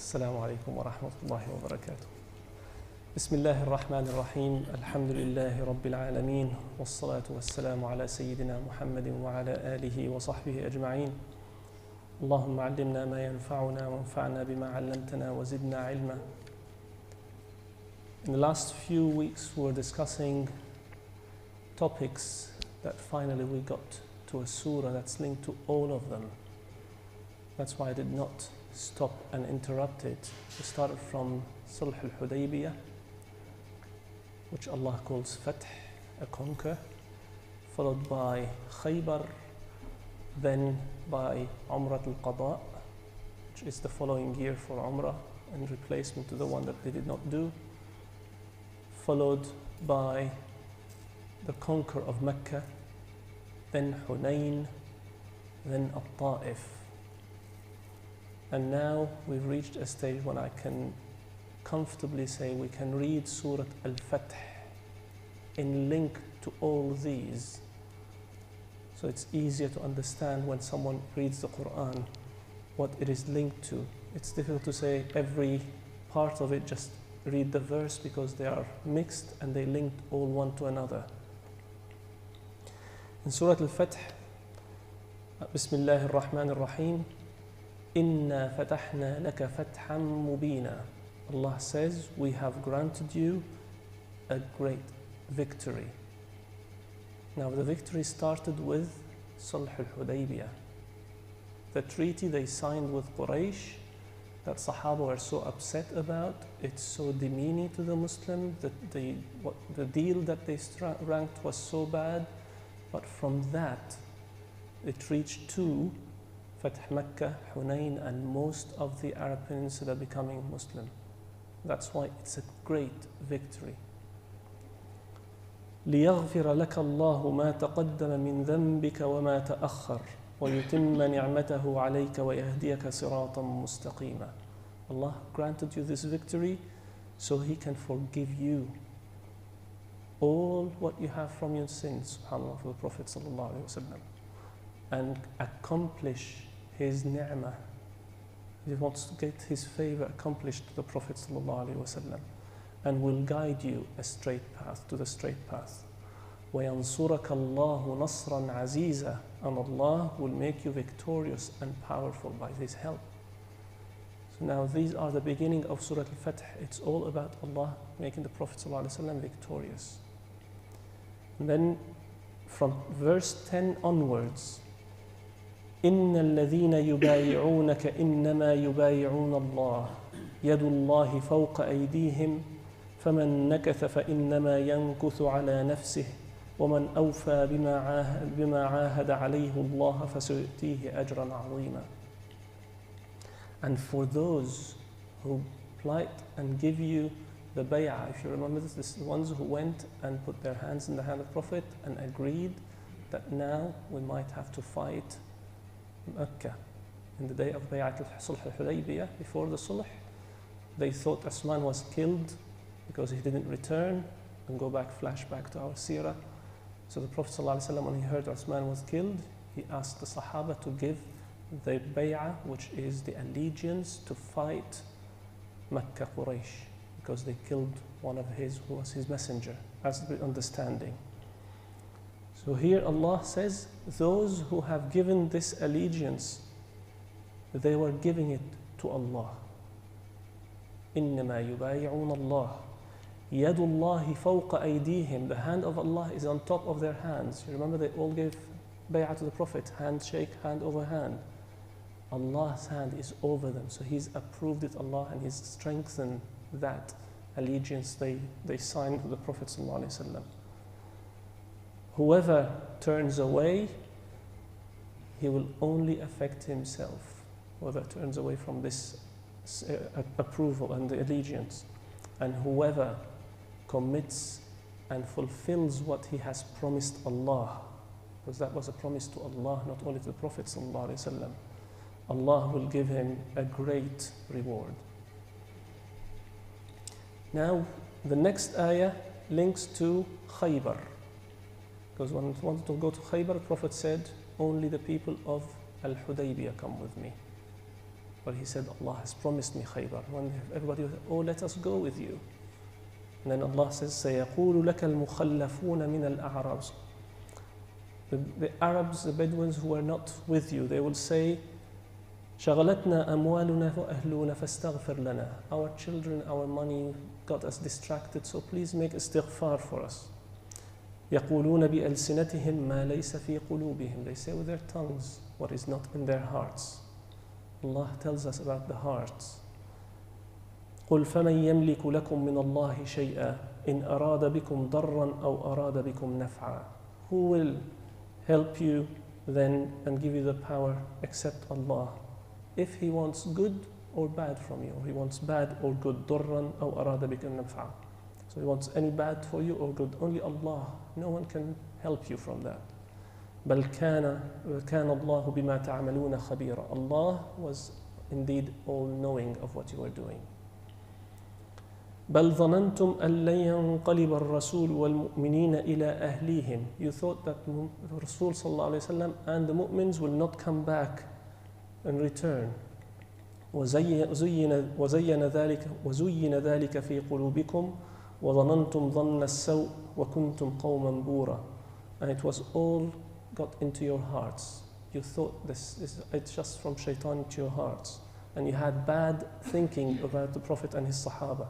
السلام عليكم ورحمة الله وبركاته. بسم الله الرحمن الرحيم. الحمد لله رب العالمين، والصلاة والسلام على سيدنا محمد وعلى آله وصحبه أجمعين. اللهم علمنا ما ينفعنا وانفعنا بما علمتنا وزدنا علما. In the last few weeks we were discussing topics that finally we got to a surah that's linked to all of them. That's why I did not stop and interrupt it. We started from Sulh al-Hudaybiyah, which Allah calls Fath, a conquer, followed by Khaybar, then by Umrah al-Qada, which is the following year for Umrah in replacement to the one that they did not do, followed by the conquer of Mecca, then Hunain, then At-Ta'if. And now we've reached a stage when I can comfortably say we can read Surah Al-Fath in link to all these. So it's easier to understand when someone reads the Quran what it is linked to. It's difficult to say every part of it, just read the verse, because they are mixed and they linked all one to another. In Surah Al-Fath, Bismillah ar-Rahman ar-Rahim, Inna fatahna laka fathan mubina. Allah says, we have granted you a great victory. Now the victory started with Sulh al-Hudaybiyah, the treaty they signed with Quraysh that Sahaba were so upset about. It's so demeaning to the Muslim that the deal that they ranked was so bad. But from that, it reached to Fath Mecca, Hunain, and most of the Arab Peninsula becoming Muslim. That's why it's a great victory. ليغفر لك الله ما تقدم من ذنبك وما تأخر ويتم نعمته عليك ويهديك صراطا مستقيما. Allah granted you this victory so He can forgive you all what you have from your sins, subhanAllah, for the Prophet sallallahu alaihi wasallam, and accomplish His ni'mah. He wants to get His favor accomplished to the Prophet sallallahu alaihi wasallam, and will guide you a straight path, to the straight path. وَيَنْصُرَكَ اللَّهُ نَصْرًا عَزِيزًا. And Allah will make you victorious and powerful by His help. So now these are the beginning of Surah Al-Fath. It's all about Allah making the Prophet ﷺ victorious. And then from verse 10 onwards, إِنَّ الَّذِينَ يُبَايِعُونَكَ إِنَّمَا يُبَايِعُونَ اللَّهَ يَدُ اللَّهِ فَوْقَ أَيْدِيهِمْ فَمَنْ نَكَثَ فَإِنَّمَا يَنْكُثُ عَلَى نَفْسِهِ وَمَنْ أَوْفَى بِمَا عَاهَدَ عَلَيْهِ اللَّهَ فَسَيُؤْتِيهِ أَجْرًا عَظِيمًا. And for those who plight and give you the bay'ah, if you remember this is the ones who went and put their hands in the hand of the Prophet and agreed that now we might have to fight Mecca. In the day of Bay'at al-Sulh al-Hudaybiyah, before the Sulh, they thought Osman was killed because he didn't return. And go back, flashback to our seerah. So the Prophet ﷺ, when he heard Osman was killed, he asked the Sahaba to give the bay'ah, which is the allegiance to fight Mecca Quraysh, because they killed one of his, who was his messenger, as the understanding. So here Allah says, those who have given this allegiance, they were giving it to Allah. إِنَّمَا يُبَايِعُونَ اللَّهِ يَدُ اللَّهِ فَوْقَ أَيْدِيهِمْ. The hand of Allah is on top of their hands. You remember they all gave bay'ah to the Prophet, handshake, hand over hand. Allah's hand is over them, so He's approved it, Allah, and He's strengthened that allegiance they signed with the Prophet ﷺ. Whoever turns away, he will only affect himself. Whoever turns away from this approval and the allegiance, and whoever commits and fulfills what he has promised Allah, because that was a promise to Allah, not only to the Prophet ﷺ, Allah will give him a great reward. Now the next ayah links to Khaybar, because when he wanted to go to Khaybar, the Prophet said, only the people of Al-Hudaybiyah come with me. But he said, Allah has promised me Khaybar. When everybody was, oh, let us go with you. And then Allah says, سَيَقُولُ لَكَ الْمُخَلَّفُونَ مِنَ الْأَعْرَابِ. The Arabs, the Bedouins who are not with you, they will say, شَغَلَتْنَا أَمْوَالُنَا وَأَهْلُونَا فَاسْتَغْفِرْ لَنَا. Our children, our money got us distracted, so please make istighfar for us. يَقُولُونَ بِأَلْسِنَتِهِمْ مَا لَيْسَ فِي قُلُوبِهِمْ. They say with their tongues what is not in their hearts. Allah tells us about the hearts. قُلْ فَمَنْ يَمْلِكُ لَكُمْ مِنَ اللَّهِ شَيْئًا إِنْ أَرَادَ بِكُمْ ضَرًّا أَوْ أَرَادَ بِكُمْ نَفْعًا. Who will help you then and give you the power except Allah? If He wants good or bad from you, or He wants bad or good, ضَرًّا أَوْ أَرَادَ بِكُمْ نَفْعًا. So He wants any bad for you or good, only Allah. No one can help you from that. بل كان الله بما تعملون خبيرا. Allah was indeed all knowing of what you were doing. بل ظننتم أن لن ينقلب الرسول والمؤمنين إلى أهليهم. You thought that the Rasul sallallahu alayhi wa sallam and the mu'mins will not come back and return. وزين ذلك في قلوبكم وظننتم ظن السوء وكنتم قوما بورا. And it was all got into your hearts. You thought it's just from shaitan into your hearts. And you had bad thinking about the Prophet and his Sahaba.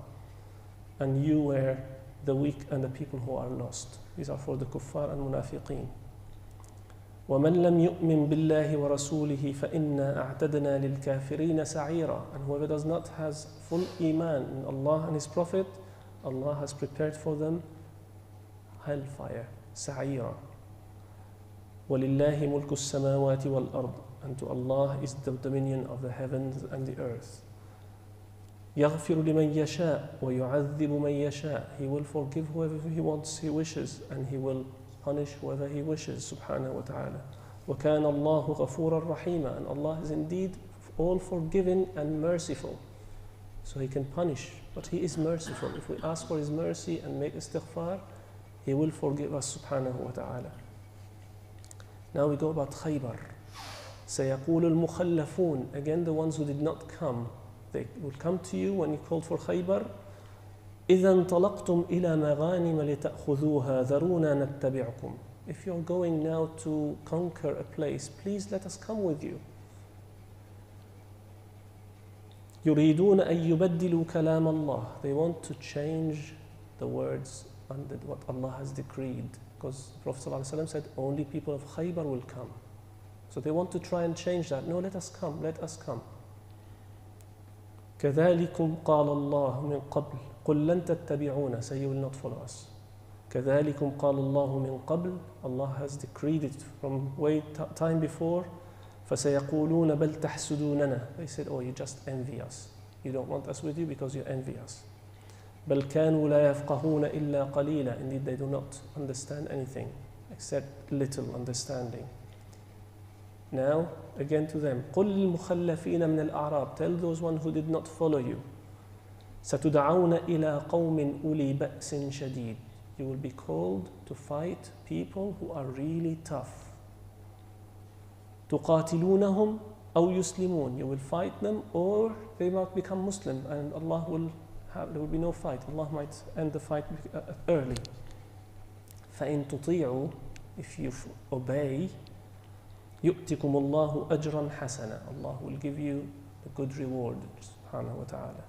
And you were the weak and the people who are lost. These are for the kuffar and munafiqeen. وَمَنْ لَمْ يُؤْمِنْ بِاللَّهِ وَرَسُولِهِ فَإِنَّا أَعْتَدْنَا لِلْكَافِرِينَ سَعِيرًا. And whoever does not has full iman in Allah and His Prophet, Allah has prepared for them hellfire, سَعِيرًا. وَلِلَّهِ مُلْكُ السَّمَاوَاتِ وَالْأَرْضِ. And to Allah is the dominion of the heavens and the earth. يَغْفِرُ لِمَنْ يَشَاءُ وَيُعَذِّبُ مَنْ يَشَاءُ. He will forgive whoever He wants, He wishes, and He will punish whoever He wishes, subhanahu wa ta'ala. وَكَانَ اللَّهُ غَفُورًا رَحِيمًا. And Allah is indeed all forgiving and merciful. So He can punish, but He is merciful. If we ask for His mercy and make istighfar, He will forgive us, subhanahu wa ta'ala. Now we go about Khaybar. سَيَقُولُ الْمُخَلَّفُونَ. Again, the ones who did not come, they will come to you when you called for Khaybar. إِذَا انطَلَقْتُمْ إِلَى مَغَانِمَ لِتَأْخُذُوهَا ذَرُونَا نَتَّبِعْكُمْ. If you're going now to conquer a place, please let us come with you. يُرِيدُونَ أَن يُبَدِّلُوا كَلَامَ اللَّهِ. They want to change the words and what Allah has decreed. Because the Prophet ﷺ said, only people of Khaybar will come. So they want to try and change that. No, let us come, let us come. كَذَلِكُمْ قَالَ اللَّهُ مِنْ قَبْلِ قُلْ لَن تَتَّبِعُونَ. Say you will not follow us. كَذَلِكُمْ قَالَ اللَّهُ مِنْ قَبْلِ. Allah has decreed it from time before. فَسَيَقُولُونَ بَلْ تَحْسُدُونَنَا. They said, oh, you just envy us. You don't want us with you because you envy us. بَلْ كَانُوا لَا يَفْقَهُونَ إِلَّا قَلِيلًا. Indeed, they do not understand anything except little understanding. Now, again to them, قُلْ لِلْمُخَلَّفِينَ مِنَ الْأَعْرَابِ. Tell those one who did not follow you. سَتُدْعَوْنَ إِلَىٰ قَوْمٍ أُولِي بَأْسٍ شَدِيدٍ. You will be called to fight people who are really tough. تُقَاتِلُونَهُمْ أَوْ يُسْلِمُونَ. You will fight them or they might become Muslim and Allah will there will be no fight. Allah might end the fight early. فَإِن تُطِيعُوا. If you obey, يُؤْتِكُمُ اللَّهُ أَجْرًا حَسَنًا. Allah will give you a good reward, subhanahu wa ta'ala.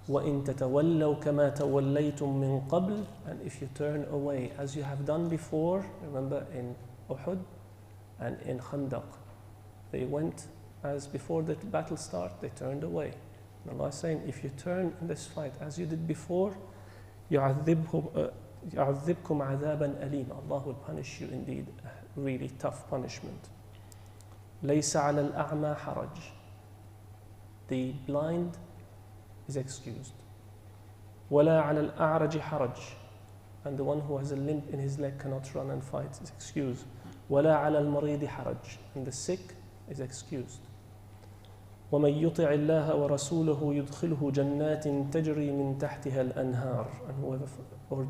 وَإِن تَتَوَلَّوْا كَمَا تَوَلَّيْتُم مِّن قَبْلِ. And if you turn away, as you have done before, remember in Uhud and in Khandaq, they went as before the battle started, they turned away. And Allah is saying, if you turn in this fight as you did before, يُعَذِّبْكُمْ عَذَابًا أَلِيمًا. Allah will punish you indeed, a really tough punishment. لَيْسَ عَلَى الْأَعْمَى حَرَجٌ. The blind is excused. وَلَا عَلَى الْأَعْرَجِ حَرَجٌ. And the one who has a limp in his leg cannot run and fight is excused. وَلَا عَلَى الْمَرِيضِ حَرَجٌ. And the sick is excused. وَمَنْ يُطِعِ اللَّهَ وَرَسُولَهُ يُدْخِلْهُ جَنَّاتٍ تَجْرِي مِنْ تَحْتِهَا الْأَنْهَارِ. And whoever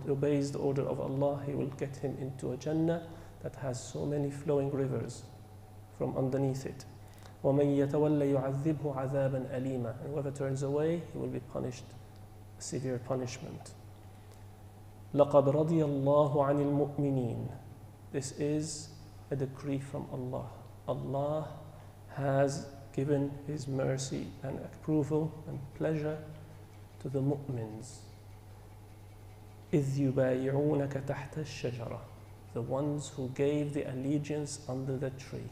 obeys the order of Allah, He will get him into a Jannah that has so many flowing rivers from underneath it. وَمَنْ يَتَوَلَّ يُعَذِّبْهُ عَذَابًا أَلِيمًا. And whoever turns away, he will be punished, a severe punishment. لَقَدْ رَضِيَ اللَّهُ عَنِ الْمُؤْمِنِينَ. This is a decree from Allah. Allah has given His mercy and approval and pleasure to the mu'mins. إِذْ يُبَايِعُونَكَ تَحْتَ الشَّجَرَةِ. The ones who gave the allegiance under the tree.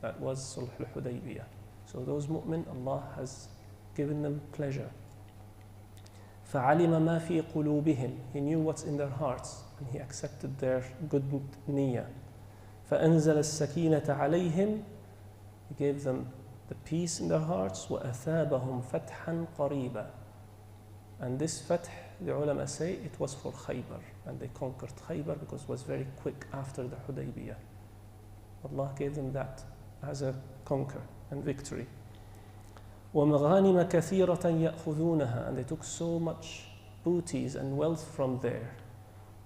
That was Sulh al-Hudaybiyah. So those mu'min, Allah has given them pleasure. فَعَلِمَ مَا فِي قُلُوبِهِمْ. He knew what's in their hearts, and He accepted their good niyyah. فَأَنزَلَ السَّكِينَةَ عَلَيْهِمْ. He gave them the peace in their hearts. وَأَثَابَهُمْ فَتْحًا قَرِيبًا. And this fath, the ulama say, it was for Khaybar. And they conquered Khaybar because it was very quick after the Hudaybiyah. Allah gave them that as a conquer and victory. وَمَغَانِمَ كَثِيرَةً يَأْخُذُونَهَا. And they took so much booties and wealth from there.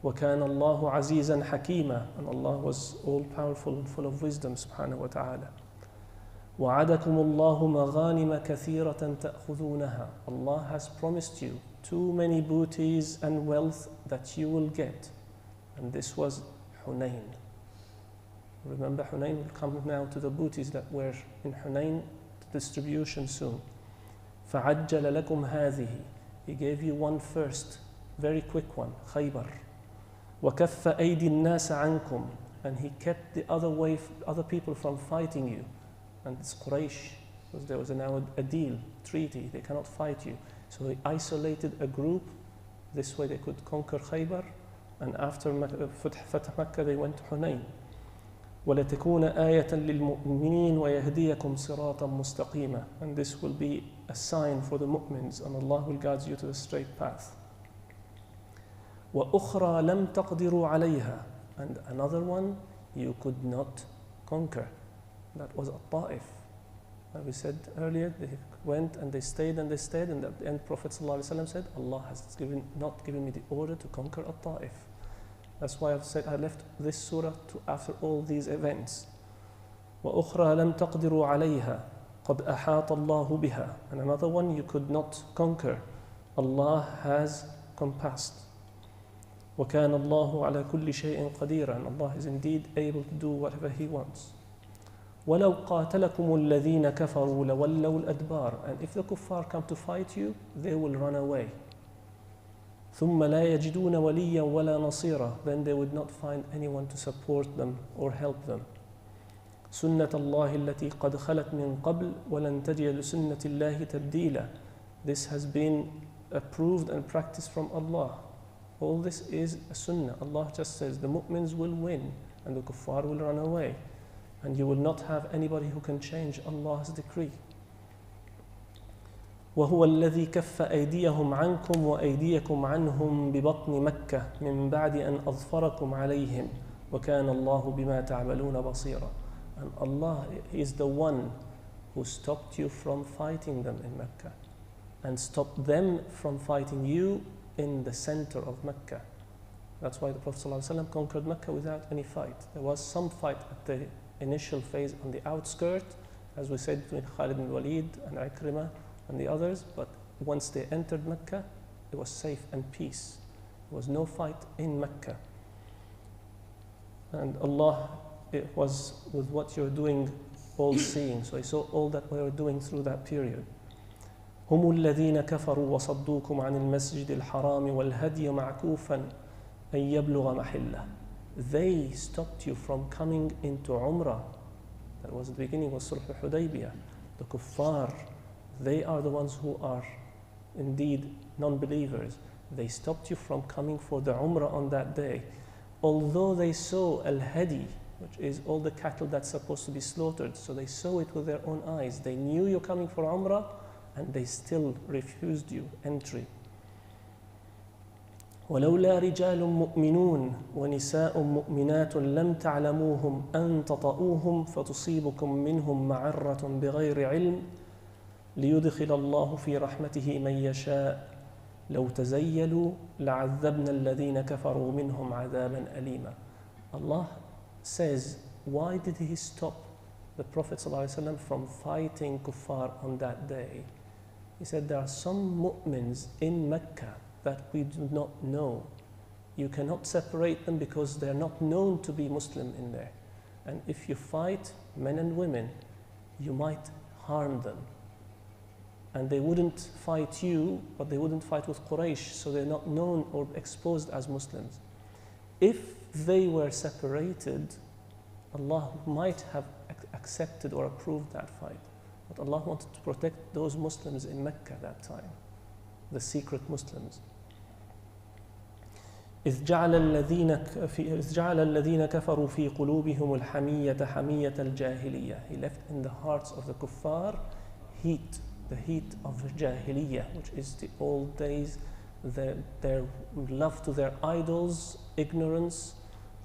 وَكَانَ اللَّهُ عَزِيزًا حَكِيمًا. And Allah was all-powerful and full of wisdom, subhanahu wa ta'ala. وَعَدَكُمُ اللَّهُ مَغَانِمَ كَثِيرَةً تَأْخُذُونَهَا. Allah has promised you too many booties and wealth that you will get. And this was Hunain. Remember, Hunain will come now to the booties that were in Hunain distribution soon. فَعَجَّلَ لَكُمْ هَذِهِ. He gave you one first, very quick one, Khaybar. وَكَفَّ أَيْدِي النَّاسَ عَنْكُمْ. And He kept the other people from fighting you. And it's Quraysh, because there was now a deal, treaty, they cannot fight you. So He isolated a group, this way they could conquer Khaybar, and after Fath Makkah they went to Hunain. وَلَتَكُونَ آيَةً لِلْمُؤْمِنِينَ وَيَهْدِيَكُمْ صِرَاطًا مُسْتَقِيمًا. And this will be a sign for the mu'mins, and Allah will guide you to the straight path. وَأُخْرَى لَمْ تَقْدِرُوا عَلَيْهَا. And another one you could not conquer. That was At-Ta'if. And we said earlier, they went and they stayed and they stayed, and at the end Prophet ﷺ said, Allah has not given me the order to conquer At-Ta'if. That's why I've said I left this surah after all these events. وَأُخْرَى لَمْ تَقْدِرُوا عَلَيْهَا قَدْ أَحَاطَ اللَّهُ بِهَا. And another one you could not conquer. Allah has compassed. وَكَانَ اللَّهُ عَلَى كُلِّ شَيْءٍ قَدِيرًا. And Allah is indeed able to do whatever He wants. وَلَوْ قَاتَلَكُمُ الَّذِينَ كَفَرُوا لَوَلَّوُا الْأَدْبَارَ. And if the kuffar come to fight you, they will run away. ثُمَّ لَا يَجِدُونَ وَلِيًّا وَلَا نَصِيرًا. Then they would not find anyone to support them or help them. سُنَّةَ اللَّهِ الَّتِي قَدْ خَلَتْ مِنْ قَبْلِ وَلَنْ تَجِدَ لِسُنَّةِ اللَّهِ تَبْدِيلًا. This has been approved and practiced from Allah. All this is a sunnah. Allah just says the mu'mins will win and the kuffar will run away. And you will not have anybody who can change Allah's decree. وَهُوَ الَّذِي كَفَّ أَيْدِيَهُمْ عَنْكُمْ وَأَيْدِيَكُمْ عَنْهُمْ بِبَطْنِ مَكَّةِ مِنْ بَعْدِ أَنْ أَظْفَرَكُمْ عَلَيْهِمْ وَكَانَ اللَّهُ بِمَا تَعْمَلُونَ بَصِيرًا. And Allah is the one who stopped you from fighting them in Mecca and stopped them from fighting you in the center of Mecca. That's why the Prophet ﷺ conquered Mecca without any fight. There was some fight at the initial phase on the outskirts, as we said, between Khalid bin Walid and Ikrimah and the others, but once they entered Mecca, it was safe and peace. There was no fight in Mecca. And Allah, it was with what you're doing, all seeing. So He saw all that we were doing through that period. هم الذين كفروا وصدوكم عن المسجد الحرام والهدي معكوفا أن يبلغ محله. They stopped you from coming into Umrah. That was the beginning of Sulh al-Hudaybiyah. The kuffar, they are the ones who are indeed non-believers. They stopped you from coming for the Umrah on that day. Although they saw al-hadi, which is all the cattle that's supposed to be slaughtered, so they saw it with their own eyes. They knew you're coming for Umrah, and they still refused you entry. ولولا رجال مؤمنون ونساء مؤمنات لم تعلموهم أن تطؤوهم فتصيبكم منهم معرة بغير علم ليدخل الله في رحمته من يشاء لو تزيلوا لعذبنا الذين كفروا منهم عذابا أليما. Allah says, why did He stop the Prophet ﷺ from fighting kuffar on that day. He said, there are some mu'mins in Mecca that we do not know. You cannot separate them because they are not known to be Muslim in there. And if you fight men and women, you might harm them. And they wouldn't fight you, but they wouldn't fight with Quraysh, so they're not known or exposed as Muslims. If they were separated, Allah might have accepted or approved that fight. But Allah wanted to protect those Muslims in Mecca that time, the secret Muslims. إذ جعل الذين كفروا في قلوبهم الحمية حمية الجاهلية. He left in the hearts of the kuffar heat, the heat of Jahiliyyah, which is the old days, their love to their idols, ignorance.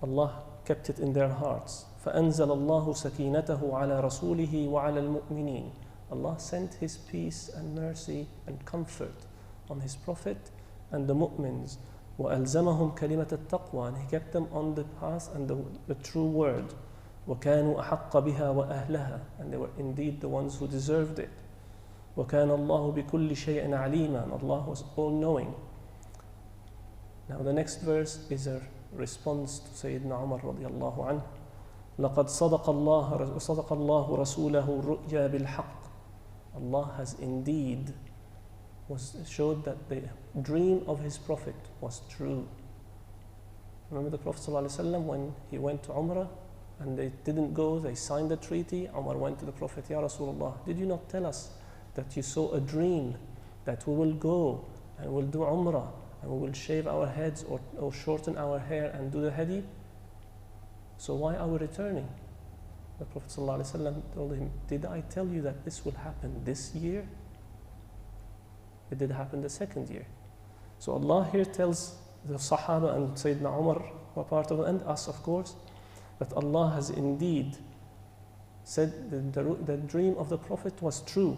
Allah kept it in their hearts. فأنزل الله سكينته على رسوله وعلى المؤمنين. Allah sent His peace and mercy and comfort on His Prophet and the mu'mins. وألزمهم كلمة التقوى, and He kept them on the path and the true word. وكانوا أحق بها وأهلها, and they were indeed the ones who deserved it. وكان الله بكل شيء عليما, and Allah was all-knowing. Now the next verse is a response to Sayyidina Umar radiallahu anhu. لقد صدق الله رسوله الرؤيا بالحق. Allah has indeed showed that the dream of His Prophet was true. Remember the Prophet ﷺ when he went to Umrah and they didn't go, they signed the treaty. Umar went to the Prophet, Ya Rasulullah, did you not tell us that you saw a dream that we will go and we'll do Umrah and we will shave our heads or shorten our hair and do the hadi? So why are we returning? The Prophet ﷺ told him, did I tell you that this will happen this year? It did happen the second year. So Allah here tells the Sahaba and Sayyidina Umar were part of it, and us of course, that Allah has indeed said the dream of the Prophet was true.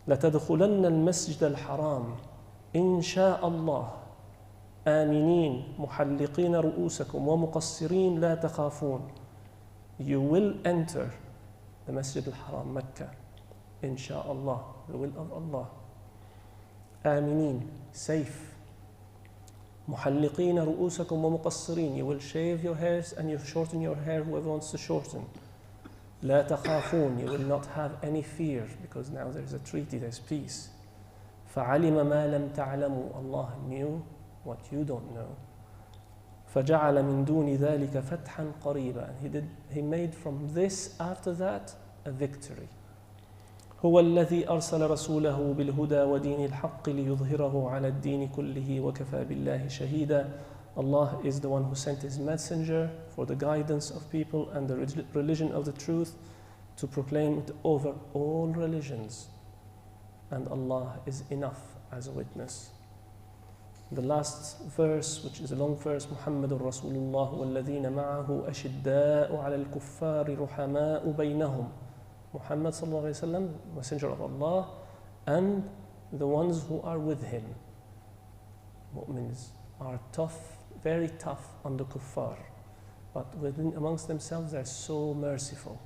لَتَدْخُلَنَّ الْمَسْجِدَ الْحَرَامِ إِنْ شَاءَ اللَّهِ آمِنِينَ مُحَلِّقِينَ رُؤُوسَكُمْ وَمُقَصِّرِينَ لَا تَخَافُونَ. You will enter the Masjid al-Haram, Mecca, insha'Allah, the will of Allah. آمنين, safe. محلقين رؤوسكم ومقصرين. You will shave your hairs and you shorten your hair, whoever wants to shorten. لا تخافون. You will not have any fear because now there is a treaty, there is peace. فعلم ما لم تعلموا. Allah knew what you don't know. فجعل من دون ذلك فتحا قريبا. He made from this, after that, a victory. هو الذي أرسل رسوله بالهدى ودين الحق ليظهره على الدين كله وكفى بالله شهيدا. Allah is the one who sent His messenger for the guidance of people and the religion of the truth to proclaim it over all religions. And Allah is enough as a witness. The last verse, which is a long verse, محمد رسول الله والذين معه أشداء على الكفار رحماء بينهم. Muhammad sallallahu alayhi wa sallam, messenger of Allah, and the ones who are with him. Mu'mins are tough, very tough on the kuffar, but amongst themselves they're so merciful.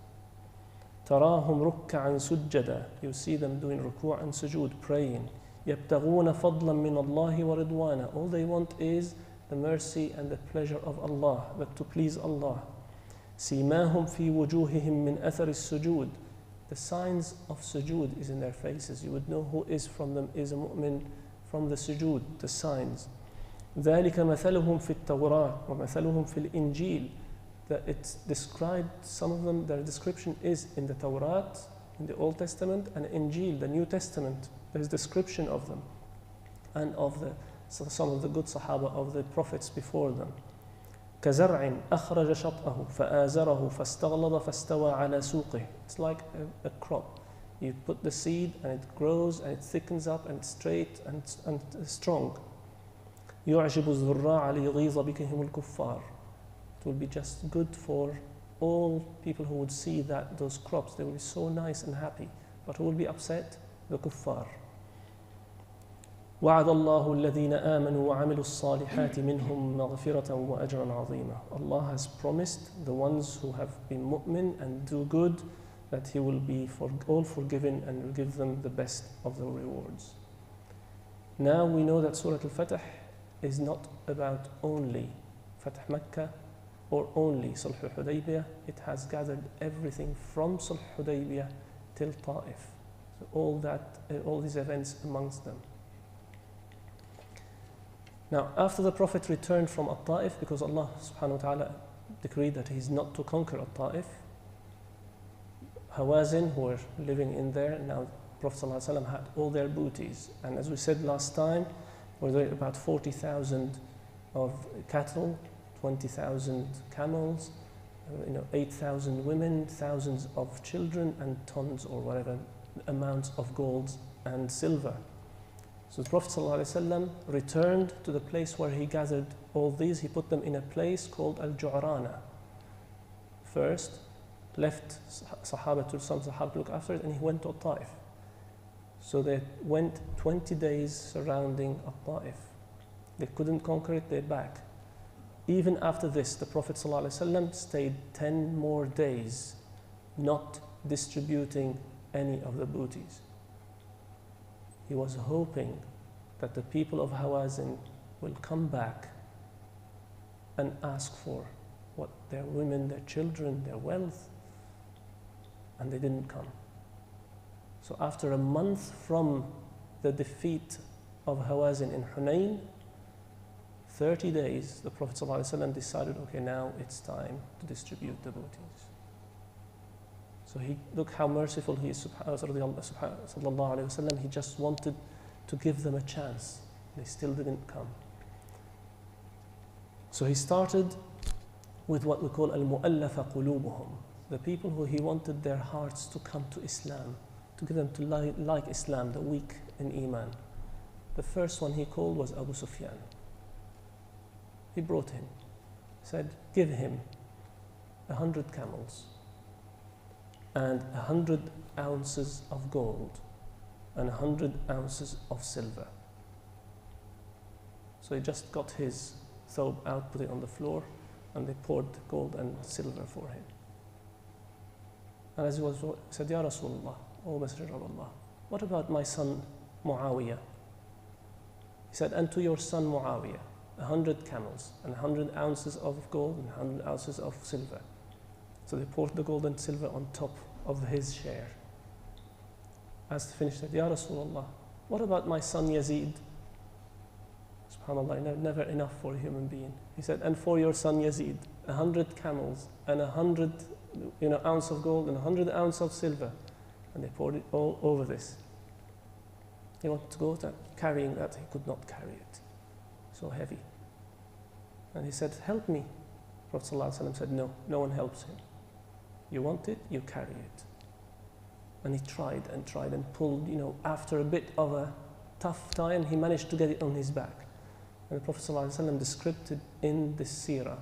تراهم ركعا سجدا. You see them doing ruku' and sujood, praying. يبتغون فضلا من الله ورضوانا. All they want is the mercy and the pleasure of Allah, but to please Allah. سيماهم في وجوههم من أثر السجود. The signs of sujood is in their faces. You would know who is from them is a mu'min from the sujood, the signs. ذلك مثلهم في التوراة ومثلهم في الإنجيل. That it's described, some of them, their description is in the Torah, in the Old Testament, and Injil, the New Testament. There's description of them and of some of the good Sahaba of the prophets before them. كزرع أخرج شطأه فآزره فاستغلظ فاستوى على سوقه. It's like a crop. You put the seed and it grows and it thickens up and it's straight and strong. يعجب الزراع ليغيظ بهم الكفار. It will be just good for all people who would see that those crops. They will be so nice and happy. But who will be upset? The kuffar. وعد الله الذين آمنوا وعملوا الصالحات منهم مغفرة وأجرا عظيما. Allah has promised the ones who have been mu'min and do good that He will be all forgiven and will give them the best of the rewards. Now we know that Surah Al-Fatih is not about only Fatih Makkah or only Sulh Hudaybiyah. It has gathered everything from Sulh Hudaybiyah till Ta'if. So all these events amongst them. Now, after the Prophet returned from At-Ta'if, because Allah subhanahu wa ta'ala decreed that he's not to conquer At-Ta'if, Hawazin, who were living in there, now Prophet sallallahu alaihi wasallam had all their booties. And as we said last time, there were about 40,000 of cattle, 20,000 camels, 8,000 women, thousands of children, and tons or whatever amounts of gold and silver. So the Prophet ﷺ returned to the place where he gathered all these. He put them in a place called Al-Ju'rana. First, left Sahaba to some Sahaba to look after it, and he went to At-Ta'if. So they went 20 days surrounding At-Ta'if. They couldn't conquer it, they're back. Even after this, the Prophet ﷺ stayed 10 more days, not distributing any of the booties. He was hoping that the people of Hawazin will come back and ask for what their women, their children, their wealth, and they didn't come. So after a month from the defeat of Hawazin in Hunain, 30 days, the Prophet ﷺ decided, okay, now it's time to distribute the booties. So look how merciful he is, sallallahu alayhi wasallam. He just wanted to give them a chance. They still didn't come. So he started with what we call al-mu'allafa qulubuhum, the people who he wanted their hearts to come to Islam, to get them to like Islam, the weak in Iman. The first one he called was Abu Sufyan. He brought him, said, give him 100 camels and 100 ounces of gold and 100 ounces of silver. So he just got his thobe out, put it on the floor, and they poured gold and silver for him. And as he was, he said, Ya Rasulullah, O Messenger of Allah, what about my son Muawiyah? He said, and to your son Muawiyah, 100 camels and 100 ounces of gold and 100 ounces of silver. So they poured the gold and silver on top of his share. As he finished, said, Ya Rasulullah, what about my son Yazid? SubhanAllah, never enough for a human being. He said, and for your son Yazid, 100 camels and 100 ounce of gold and 100 ounce of silver. And they poured it all over this. He wanted to go carrying that, he could not carry it. So heavy. And he said, help me. Prophet ﷺ said, no, no one helps him. You want it, you carry it. And he tried and pulled, after a bit of a tough time, he managed to get it on his back. And the Prophet ﷺ described it in this seerah,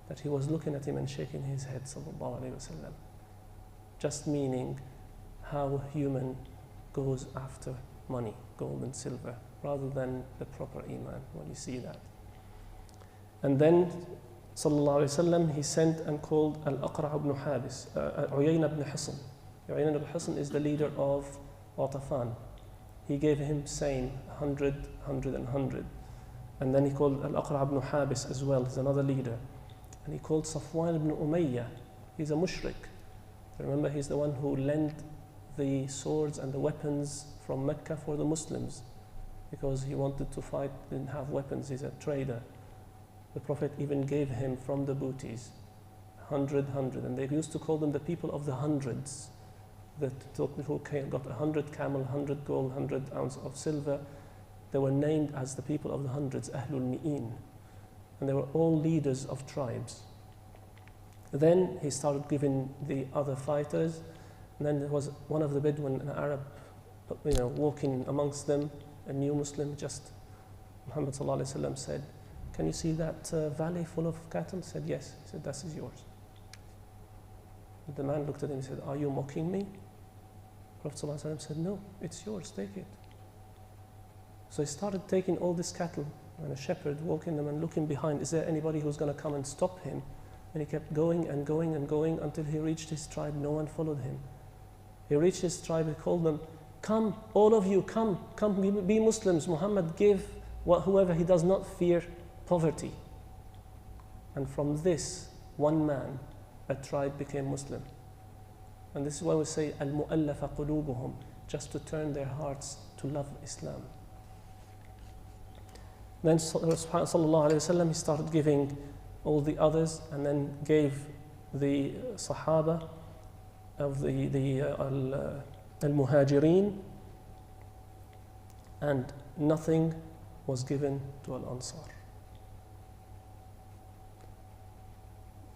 that he was looking at him and shaking his head, sallallahu alayhi wasallam. Just meaning how human goes after money, gold and silver, rather than the proper iman, when you see that. And then, sallallahu alayhi wasallam, he sent and called Al-Aqra' ibn Habis, Uyayna ibn Hisn. Uyayna ibn Hisn is the leader of Ghatafan. He gave him same 100, 100 and 100. And then he called Al-Aqra' ibn Habis as well, he's another leader. And he called Safwan ibn Umayyah, he's a mushrik. Remember, he's the one who lent the swords and the weapons from Mecca for the Muslims, because he wanted to fight, didn't have weapons, he's a trader. The Prophet even gave him from the booties, 100, 100, and they used to call them the people of the hundreds. The people who got 100 camel, 100 gold, 100 ounce of silver, they were named as the people of the hundreds, Ahlul Mi'in. And they were all leaders of tribes. Then he started giving the other fighters, and then there was one of the Bedouin, an Arab, walking amongst them, a new Muslim, just Muhammad sallallahu alaihi wasallam said, can you see that valley full of cattle? He said, yes. He said, that is yours. And the man looked at him and said, are you mocking me? Prophet sallallahu alaihi wasallam said, no, it's yours, take it. So he started taking all this cattle, and a shepherd walking them and looking behind, is there anybody who's going to come and stop him? And he kept going and going and going until he reached his tribe. No one followed him. He reached his tribe, he called them, come, all of you, come, be Muslims. Muhammad gave whoever he does not fear poverty. And from this one man, a tribe became Muslim. And this is why we say, al-mu'allafa qulubuhum, just to turn their hearts to love Islam. Then sallallahu alayhi wasallam, he started giving all the others, and then gave the Sahaba of the al-Muhajirin, and nothing was given to Al-Ansar.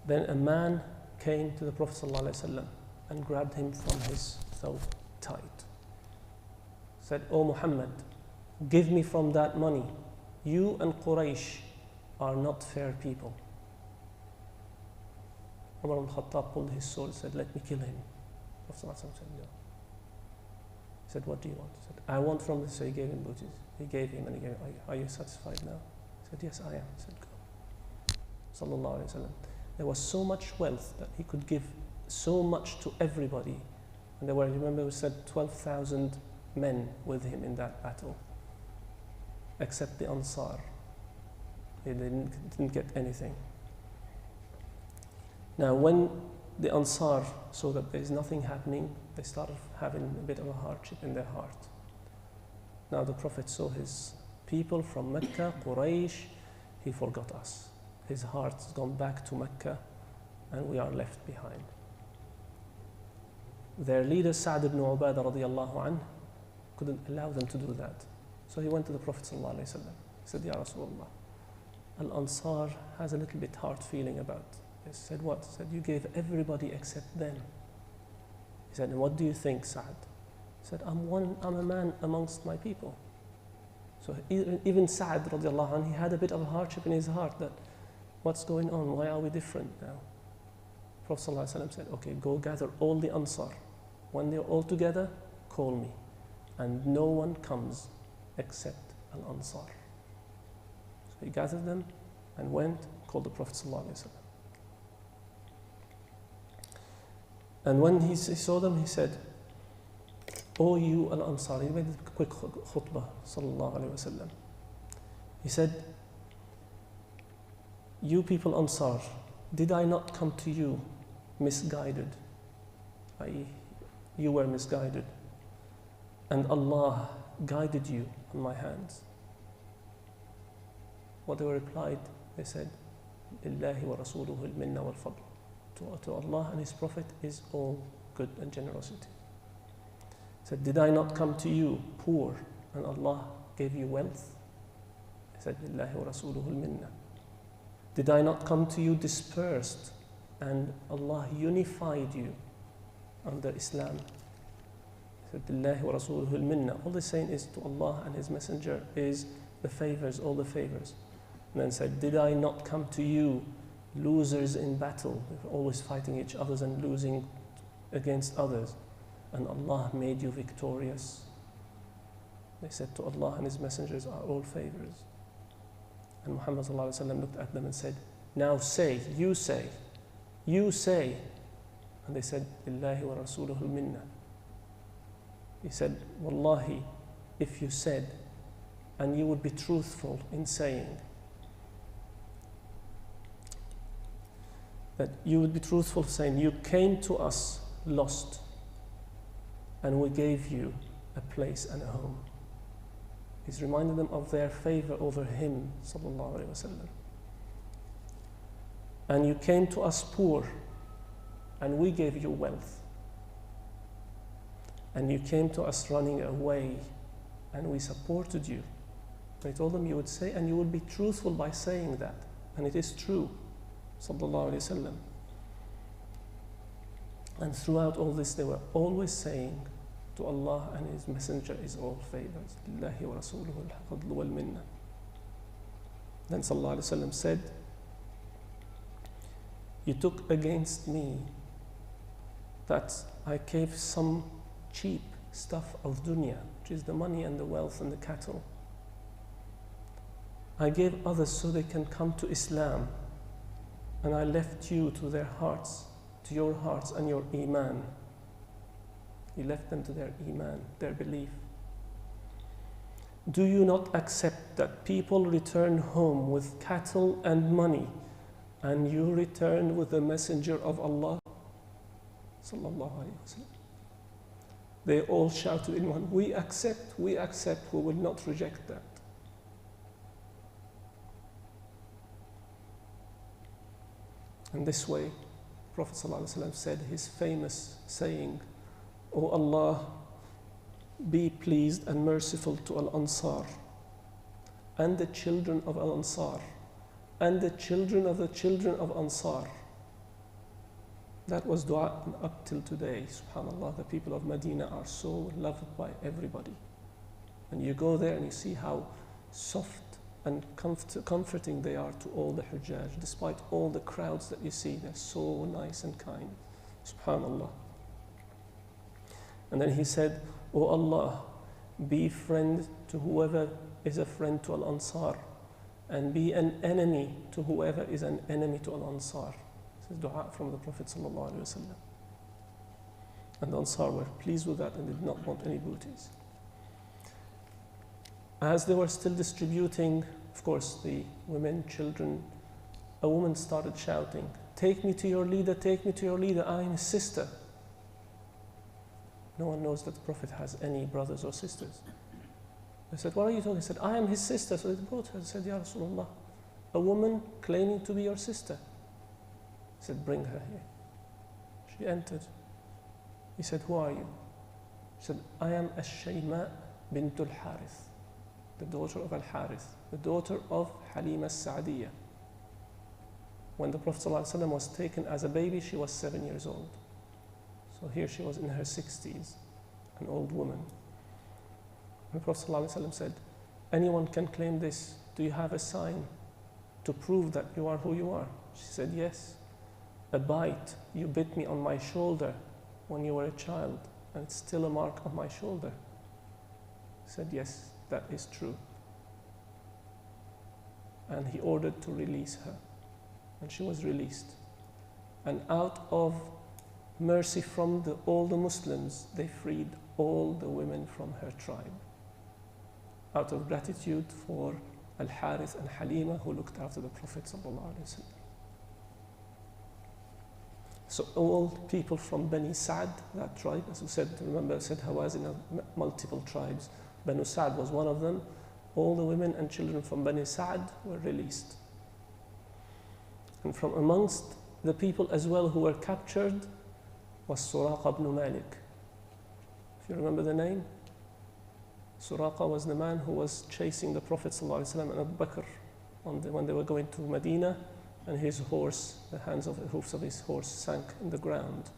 Then a man came to the Prophet ﷺ and grabbed him from his thawb tight. Said, "O Muhammad, give me from that money. You and Quraysh are not fair people." Umar ibn Khattab pulled his sword and said, "Let me kill him." Prophet ﷺ said, "No." He said, "What do you want?" He said, "I want from this." So he gave him bouties. He gave him and he gave, "Are you satisfied now?" He said, "Yes, I am." He said, "Go." Sallallahu alayhi wa sallam. There was so much wealth that he could give so much to everybody. And there were, remember we said, 12,000 men with him in that battle, except the Ansar. They didn't get anything. Now when the Ansar saw that there's nothing happening, they started having a bit of a hardship in their heart. Now the Prophet saw his people from Mecca, Quraysh, he forgot us. His heart's gone back to Mecca and we are left behind. Their leader Sa'd ibn Ubadah radiallahu anhu couldn't allow them to do that. So he went to the Prophet sallallahu alayhi wa sallam. He said, "Ya Rasulullah, Al-Ansar has a little bit hard feeling about this." He said, "What?" He said, "You gave everybody except them." He said, "And what do you think, Sa'd?" He said, I'm a man amongst my people." So even Sa'd radiallahu anhu, he had a bit of a hardship in his heart that, what's going on? Why are we different now? Prophet sallallahu alayhi wa sallam said, "Okay, go gather all the Ansar. When they're all together, call me." And no one comes except Al-Ansar. So he gathered them and went, called the Prophet sallallahu alayhi wa sallam. And when he saw them, he said, "O you Al-Ansar," he made a quick khutbah, sallallahu alayhi wa sallam. He said, "You people Ansar, did I not come to you misguided?" i.e., you were misguided. And Allah guided you on my hands. What they replied, they said, "Lillahi wa rasuluhu al-minna wal-fadl." To Allah and His Prophet is all good and generosity. He said, "Did I not come to you poor and Allah gave you wealth?" He said, "Lillahi wa rasuluhu al-minna." "Did I not come to you dispersed and Allah unified you under Islam?" He said, "Lillahi wa rasuluhu al-minna." All they're saying is to Allah and His Messenger is the favors, all the favors. And then said, "Did I not come to you losers in battle, always fighting each other and losing against others, and Allah made you victorious?" They said, to Allah and His messengers are all favors. And Muhammad looked at them and said, "Now say, you say, you say." And they said, "Lillahi wa rasuluhu al-minna." He said, "Wallahi, if you said, and you would be truthful in saying, that you would be truthful saying, you came to us lost, and we gave you a place and a home." He's reminded them of their favor over him, sallallahu alaihi wasallam. "And you came to us poor, and we gave you wealth. And you came to us running away, and we supported you." They told them you would say, and you would be truthful by saying that. And it is true, sallallahu alaihi wasallam. And throughout all this, they were always saying, to Allah and His Messenger is all favors. Lillahi wa rasuluhu al-fadl wal minna. Then sallallahu alaihi wasallam said, "You took against me that I gave some cheap stuff of dunya, which is the money and the wealth and the cattle. I gave others so they can come to Islam, and I left you to their hearts, to your hearts and your iman. He left them to their iman, their belief. Do you not accept that people return home with cattle and money, and you return with the messenger of Allah? Sallallahu alayhi wa sallam. They all shouted in one, we accept, we will not reject that. And this way, Prophet ﷺ said his famous saying, O Allah, be pleased and merciful to Al-Ansar, and the children of Al-Ansar, and the children of Ansar. That was dua, and up till today, subhanAllah, the people of Medina are so loved by everybody. And you go there and you see how soft and comforting they are to all the Hujjaj. Despite all the crowds that you see, they're so nice and kind, subhanAllah. And then he said, O Allah, be friend to whoever is a friend to Al-Ansar, and be an enemy to whoever is an enemy to Al-Ansar. This is dua from the Prophet ﷺ. And the Ansar were pleased with that and did not want any booties. As they were still distributing, of course, the women, children, a woman started shouting, take me to your leader, I am his sister. No one knows that the Prophet has any brothers or sisters. They said, what are you talking? He said, I am his sister. So they brought her and said, Ya Rasulullah, a woman claiming to be your sister. He said, bring her here. She entered. He said, who are you? She said, I am Ash-Shayma bint al-Harith, the daughter of Al-Harith, the daughter of Halima as-Sa'diyah. When the Prophet ﷺ was taken as a baby, she was 7 years old. So here she was in her 60s, an old woman. The Prophet ﷺ said, anyone can claim this. Do you have a sign to prove that you are who you are? She said, yes. A bite, you bit me on my shoulder when you were a child, and it's still a mark on my shoulder. He said, yes, that is true. And he ordered to release her. And she was released. And out of mercy from all the Muslims, they freed all the women from her tribe. Out of gratitude for Al-Harith and Halima, who looked after the Prophet ﷺ. So all people from Bani Sa'd, that tribe, as we said, remember I said Hawazin are multiple tribes. Banu Sa'd was one of them. All the women and children from Bani Sa'd were released. And from amongst the people as well who were captured was Suraqa ibn Malik. If you remember the name, Suraqa was the man who was chasing the Prophet ﷺ and Abu Bakr when they were going to Medina, and his horse, the hoofs of his horse sank in the ground.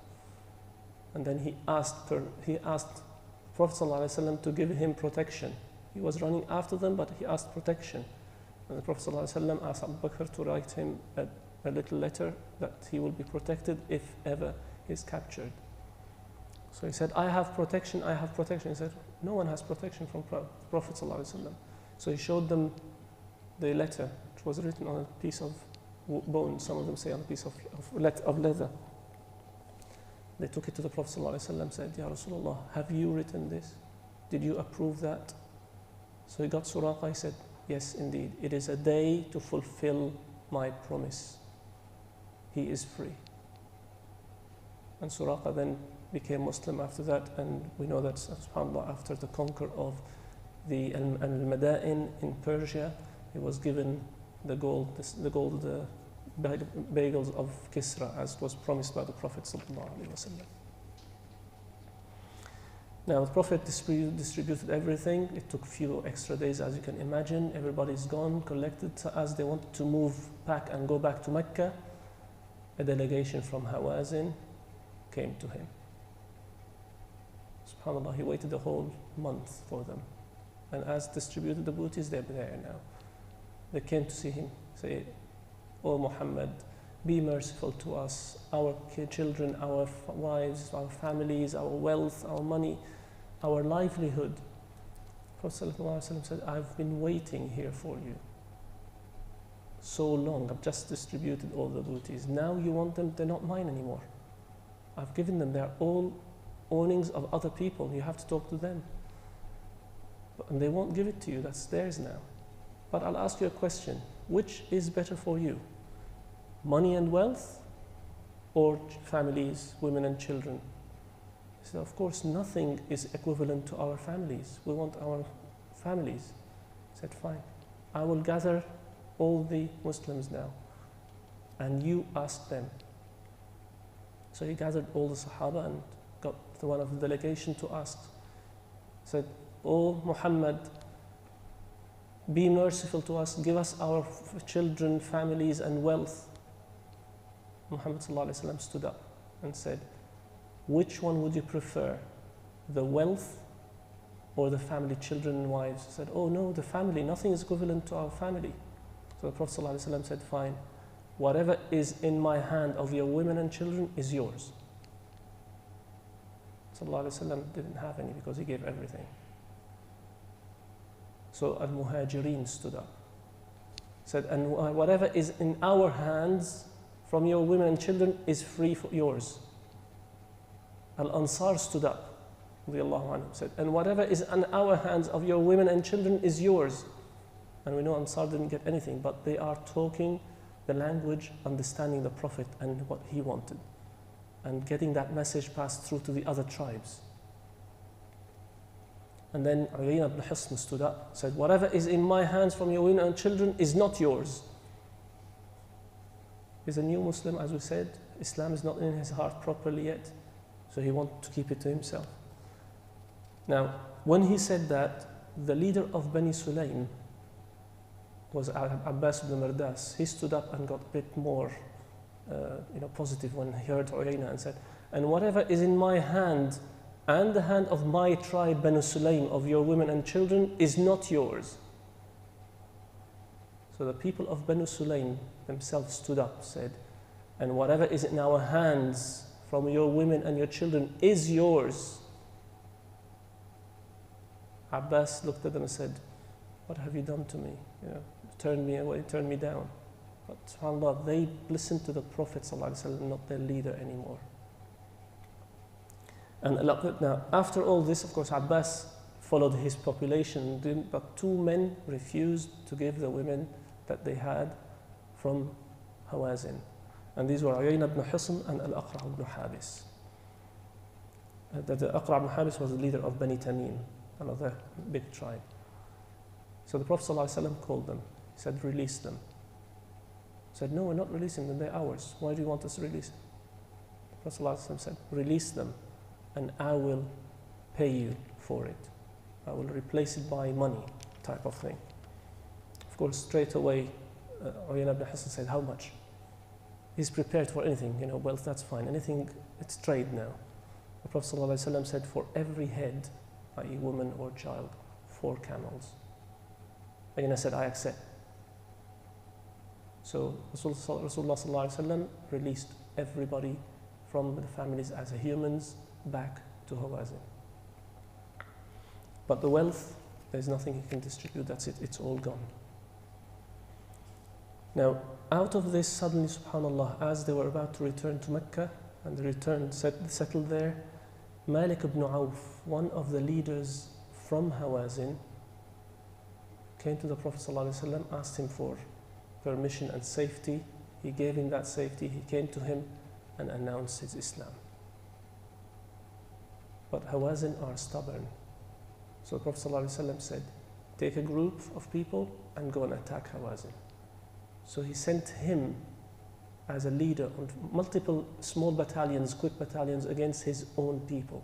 And then he asked Prophet ﷺ to give him protection. He was running after them, but he asked protection. And the Prophet ﷺ asked Abu Bakr to write him a little letter that he will be protected if ever he is captured. So he said, I have protection. He said, no one has protection from Prophet ﷺ. So he showed them the letter, which was written on a piece of bone, some of them say on a piece of leather. They took it to the Prophet ﷺ, said, Ya Rasulullah, have you written this? Did you approve that? So he got Suraqa, he said, yes, indeed, it is a day to fulfill my promise. He is free. And Suraqa then became Muslim after that, and we know that, subhanAllah, after the conquer of the Al-Madain in Persia, he was given the gold bagels of Kisra, as was promised by the Prophet sallallahu alaihi wasallam. Now the Prophet distributed everything. It took few extra days, as you can imagine. Everybody's gone, collected. As they wanted to move back and go back to Mecca, a delegation from Hawazin came to him. SubhanAllah, he waited a whole month for them. And as distributed the booties, they're there now. They came to see him, say, O Muhammad, be merciful to us, our children, our wives, our families, our wealth, our money, our livelihood. Prophet ﷺ said, I've been waiting here for you so long. I've just distributed all the booties. Now you want them, they're not mine anymore. I've given them, they're all ownings of other people. You have to talk to them. And they won't give it to you. That's theirs now. But I'll ask you a question. Which is better for you? Money and wealth, or families, women and children? He said, of course, nothing is equivalent to our families. We want our families. He said, fine. I will gather all the Muslims now, and you ask them. So he gathered all the Sahaba and got one of the delegation to ask. He said, "O Muhammad, be merciful to us, give us our children, families, and wealth." Muhammad ﷺ stood up and said, "Which one would you prefer, the wealth or the family, children and wives?" He said, "Oh no, the family, nothing is equivalent to our family." So the Prophet ﷺ said, "Fine, whatever is in my hand of your women and children is yours." ﷺ didn't have any because he gave everything. So Al-Muhajirin stood up, said, "And whatever is in our hands from your women and children is free for yours." Al-Ansar stood up, said, "And whatever is in our hands of your women and children is yours." And we know Ansar didn't get anything, but they are talking the language, understanding the Prophet and what he wanted, and getting that message passed through to the other tribes. And then Hunain ibn Hisn stood up, said, "Whatever is in my hands from your women and children is not yours." He's a new Muslim, as we said. Islam is not in his heart properly yet, so he wanted to keep it to himself. Now, when he said that, the leader of Bani Sulaym was Abbas ibn Mardas. He stood up and got a bit more positive when he heard Uyayna and said, "And whatever is in my hand and the hand of my tribe, Banu Sulaym, of your women and children, is not yours." So the people of Banu Sulaym themselves stood up, said, "And whatever is in our hands from your women and your children is yours." Abbas looked at them and said, "What have you done to me? Turn me away, turn me down." But subhanAllah, they listened to the Prophet ﷺ, not their leader anymore. And now, after all this, of course, Abbas followed his population, but two men refused to give the women that they had from Hawazin. And these were Uyayna ibn Hisn and Al-Aqra' ibn Habis. The Aqra' ibn Habis was the leader of Bani Tamim, another big tribe. So the Prophet ﷺ called them. He said, "Release them." He said, "No, we're not releasing them, they're ours. Why do you want us to release them?" The Prophet ﷺ said, "Release them, and I will pay you for it. I will replace it by money," type of thing. Of course, straight away, Uyayna ibn Hisn said, "How much?" He's prepared for anything, wealth, that's fine. Anything, it's trade now. The Prophet ﷺ said, "For every head, i.e. woman or child, 4 camels." Uyayna said, "I accept." So Rasulullah ﷺ released everybody from the families as humans back to Hawazin. But the wealth, there's nothing he can distribute, that's it, it's all gone. Now, out of this, suddenly, subhanAllah, as they were about to return to Mecca, and they returned, settled there, Malik ibn Auf, one of the leaders from Hawazin, came to the Prophet ﷺ, asked him for permission and safety. He gave him that safety. He came to him and announced his Islam. But Hawazin are stubborn. So the Prophet ﷺ said, "Take a group of people and go and attack Hawazin." So he sent him as a leader on multiple small battalions, quick battalions against his own people.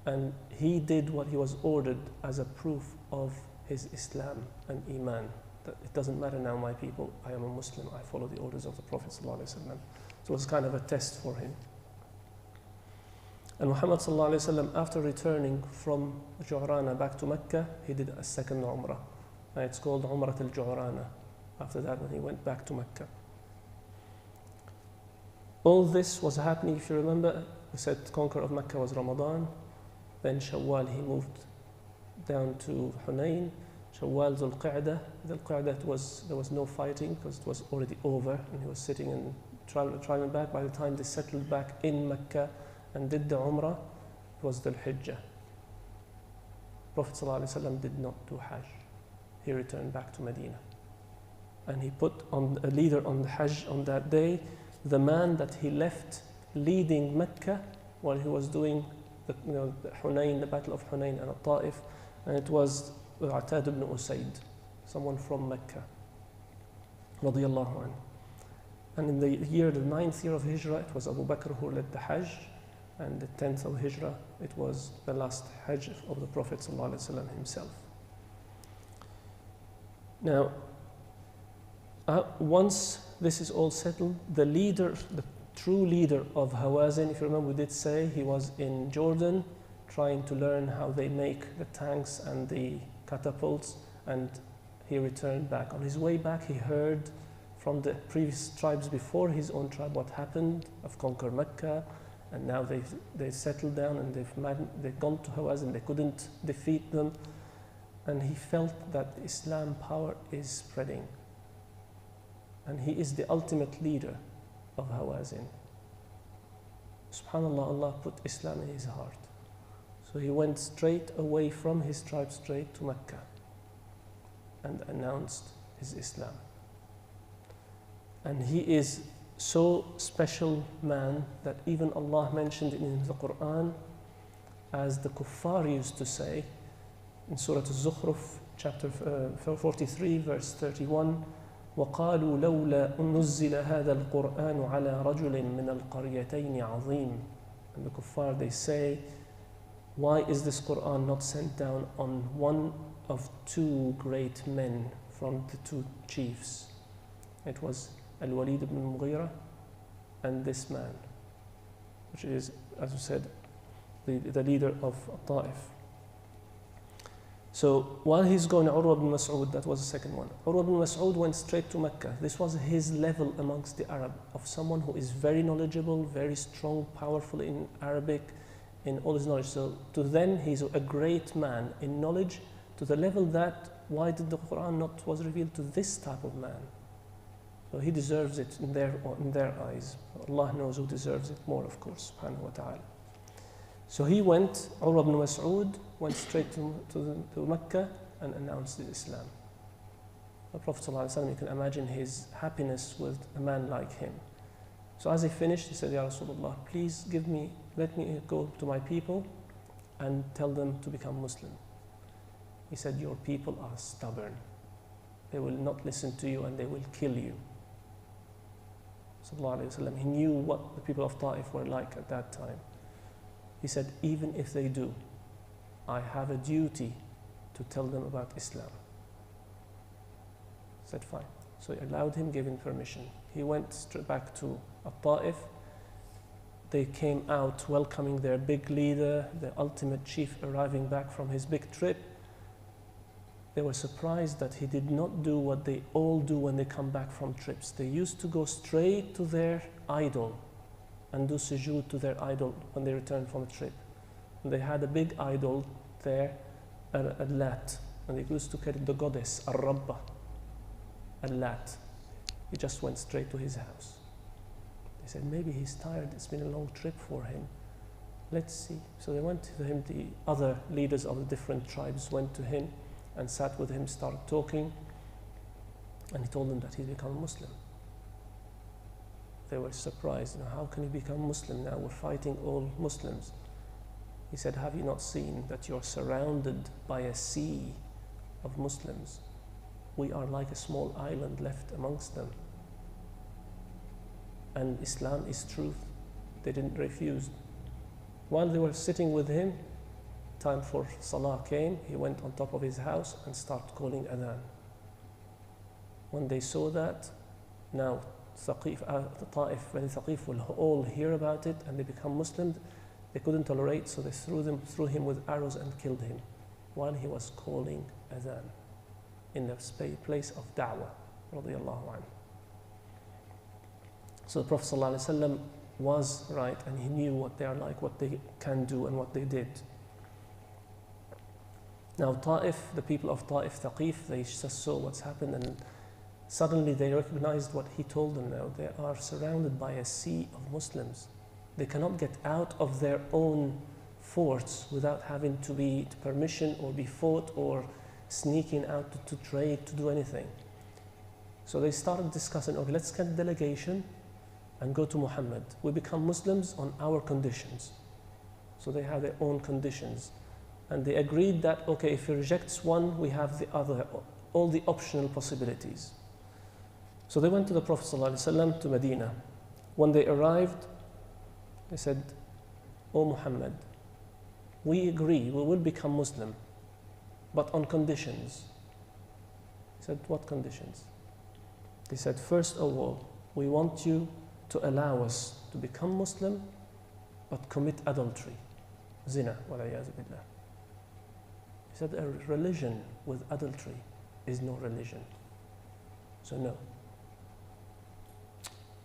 And he did what he was ordered as a proof of his Islam and Iman. That it doesn't matter now, my people, I am a Muslim, I follow the orders of the Prophet ﷺ. So it was kind of a test for him. And Muhammad ﷺ, after returning from Ju'rana back to Mecca, he did a second Umrah. And it's called Umrah al-Ju'rana. After that, when he went back to Mecca. All this was happening, if you remember, we said the conquer of Mecca was Ramadan. Then Shawwal, he moved down to Hunain. Shawwal, Dhul Qa'dah. Dhul Qa'dah, there was no fighting because it was already over, and he was sitting and traveling back. By the time they settled back in Mecca and did the Umrah, it was Dhul Hijjah. Prophet ﷺ did not do Hajj. He returned back to Medina. And he put on a leader on the Hajj on that day, the man that he left leading Mecca while he was doing the Hunain, the battle of Hunain and Ta'if, and it was Atad ibn Usaid, someone from Mecca, radiyallahu anhu. And in the year, the 9th year of Hijrah, it was Abu Bakr who led the Hajj, and the 10th of Hijrah, it was the last Hajj of the Prophet ﷺ himself. Now, once this is all settled, the leader, the true leader of Hawazin, if you remember, we did say he was in Jordan trying to learn how they make the tanks and the catapults, and he returned back. On his way back, he heard from the previous tribes before his own tribe what happened, of conquer Mecca, and now they settled down and they've gone to Hawazin, they couldn't defeat them, and he felt that Islam power is spreading. And he is the ultimate leader of Hawazin. SubhanAllah, Allah put Islam in his heart. So he went straight away from his tribe, straight to Mecca, and announced his Islam. And he is so special man that even Allah mentioned in the Quran, as the kuffar used to say, in Surah Al-Zukhruf, chapter 43, verse 31, وَقَالُوا لَوْلَا أُنُزِّلَ هَذَا الْقُرْآنُ عَلَى رَجُلٍ مِّنَ الْقَرْيَتَيْنِ عَظِيمٍ. And the kuffar, they say, why is this Quran not sent down on one of two great men from the two chiefs? It was Al-Walid ibn Mughira and this man, which is, as we said, the leader of Ta'if. So while he's going, Urwa ibn Mas'ud, that was the second one. Urwa ibn Mas'ud went straight to Mecca. This was his level amongst the Arab, of someone who is very knowledgeable, very strong, powerful in Arabic, in all his knowledge. So to them, he's a great man in knowledge, to the level that, why did the Quran not was revealed to this type of man? So he deserves it in their eyes. Allah knows who deserves it more, of course, subhanahu wa ta'ala. So he went, Urwa ibn Mas'ud, went straight to Mecca and announced Islam. The Prophet ﷺ, you can imagine his happiness with a man like him. So as he finished, he said, Ya Rasulullah, please let me go to my people and tell them to become Muslim. He said, your people are stubborn. They will not listen to you and they will kill you. He knew what the people of Ta'if were like at that time. He said, even if they do, I have a duty to tell them about Islam. He said, fine. So he allowed him, gave him permission. He went straight back to Ta'if. They came out welcoming their big leader, the ultimate chief arriving back from his big trip. They were surprised that he did not do what they all do when they come back from trips. They used to go straight to their idol and do sujood to their idol when they returned from a trip. And they had a big idol there, a Lat, and they used to call it the goddess, Ar-Rabba, a Lat. He just went straight to his house. They said, maybe he's tired, it's been a long trip for him. Let's see. So they went to him, the other leaders of the different tribes went to him and sat with him, started talking, and he told them that he'd become a Muslim. They were surprised, how can you become Muslim now? We're fighting all Muslims. He said, have you not seen that you're surrounded by a sea of Muslims? We are like a small island left amongst them. And Islam is truth. They didn't refuse. While they were sitting with him, time for Salah came. He went on top of his house and started calling adhan. When they saw that, now Ta'if, when Thaqif will all hear about it and they become Muslims, they couldn't tolerate, so they threw him with arrows and killed him while he was calling adhan in the place of da'wah, radiyallahu anhu. So the Prophet ﷺ was right, and he knew what they are like, what they can do and what they did. Now Ta'if, the people of Ta'if, Thaqif, they just saw what's happened, and suddenly they recognized what he told them now. They are surrounded by a sea of Muslims. They cannot get out of their own forts without having to be permission or be fought or sneaking out to trade, to do anything. So they started discussing, okay, let's get a delegation and go to Muhammad. We become Muslims on our conditions. So they have their own conditions. And they agreed that, okay, if he rejects one, we have the other, all the optional possibilities. So they went to the Prophet ﷺ to Medina. When they arrived, they said, "O Muhammad, we agree, we will become Muslim, but on conditions." He said, "What conditions?" They said, "First of all, we want you to allow us to become Muslim, but commit adultery, zina, wal-iyadhu billah." He said, "A religion with adultery is no religion. So no."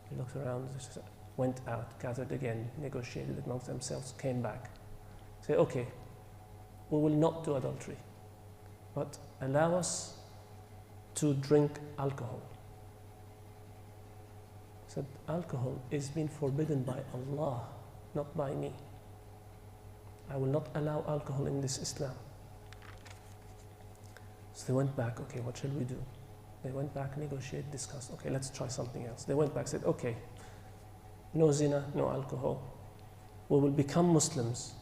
He looked around, went out, gathered again, negotiated amongst themselves, came back. Say, "Okay, we will not do adultery, but allow us to drink alcohol." He said, "Alcohol is being forbidden by Allah, not by me. I will not allow alcohol in this Islam." So they went back, "Okay, what shall we do?" They went back, negotiated, discussed, "Okay, let's try something else." They went back, said, "Okay, no zina, no alcohol. We will become Muslims,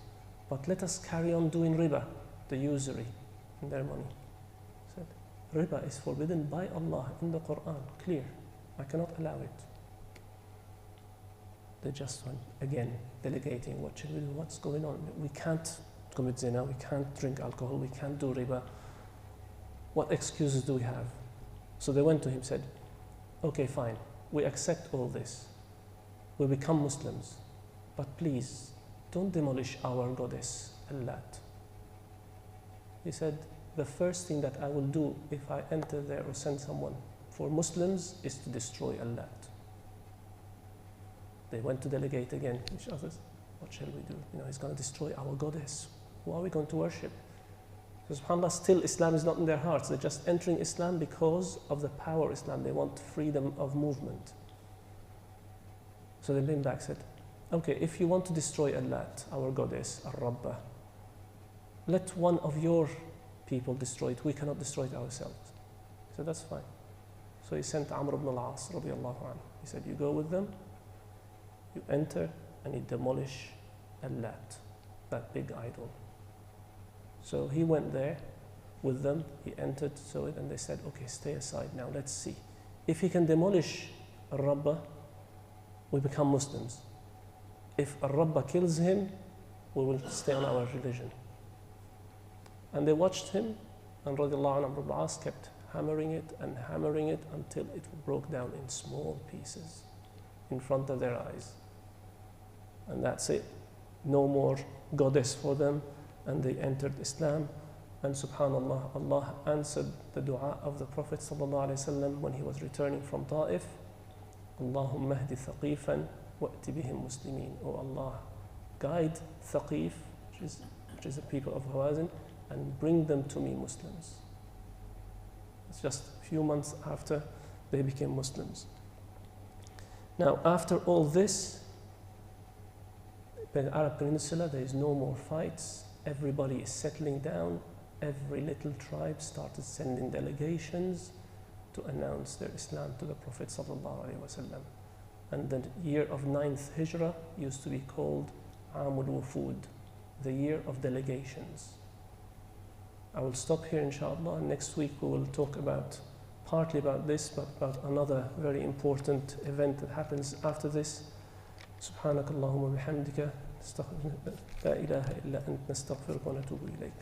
but let us carry on doing riba, the usury in their money." Said, "Riba is forbidden by Allah in the Quran, clear. I cannot allow it." They just went again, delegating, "What should we do? What's going on? We can't commit zina, we can't drink alcohol, we can't do riba. What excuses do we have?" So they went to him, said, "Okay, fine, we accept all this. We become Muslims, but please don't demolish our goddess, Allat." He said, "The first thing that I will do if I enter there or send someone for Muslims is to destroy Allat." They went to delegate again each other. "What shall we do? You know, he's going to destroy our goddess. Who are we going to worship?" So subhanAllah, still Islam is not in their hearts. They're just entering Islam because of the power of Islam. They want freedom of movement. So they came back and said, "Okay, if you want to destroy Allat, our goddess, Ar-Rabbah, let one of your people destroy it. We cannot destroy it ourselves." He said, "That's fine." So he sent Amr ibn al-As, radiallahu anhu. He said, "You go with them, you enter, and you demolish Allat, that big idol." So he went there with them, he entered, saw it, and they said, "Okay, stay aside now, let's see. If he can demolish Ar-Rabbah, we become Muslims. If Ar-Rabbah kills him, we will stay on our religion." And they watched him, and radiallahu anhu, Amr ibn al-As kept hammering it until it broke down in small pieces in front of their eyes. And that's it. No more goddess for them. And they entered Islam, and subhanallah, Allah answered the dua of the Prophet ﷺ when he was returning from Ta'if. "Allahumma hdi thaqifan wa'ti bihim muslimin." "O Allah, guide Thaqif, which is the people of Hawazin, and bring them to me Muslims." It's just a few months after they became Muslims. Now, after all this, in the Arab Peninsula, there is no more fights. Everybody is settling down. Every little tribe started sending delegations to announce their Islam to the Prophet ﷺ. And the year of 9th Hijrah used to be called Amul Wufud, the year of delegations. I will stop here inshallah. Next week we will talk partly about this, but about another very important event that happens after this. سبحانك اللهم وبحمدك لا إله إلا أنت نستغفرك ونتوب إليك.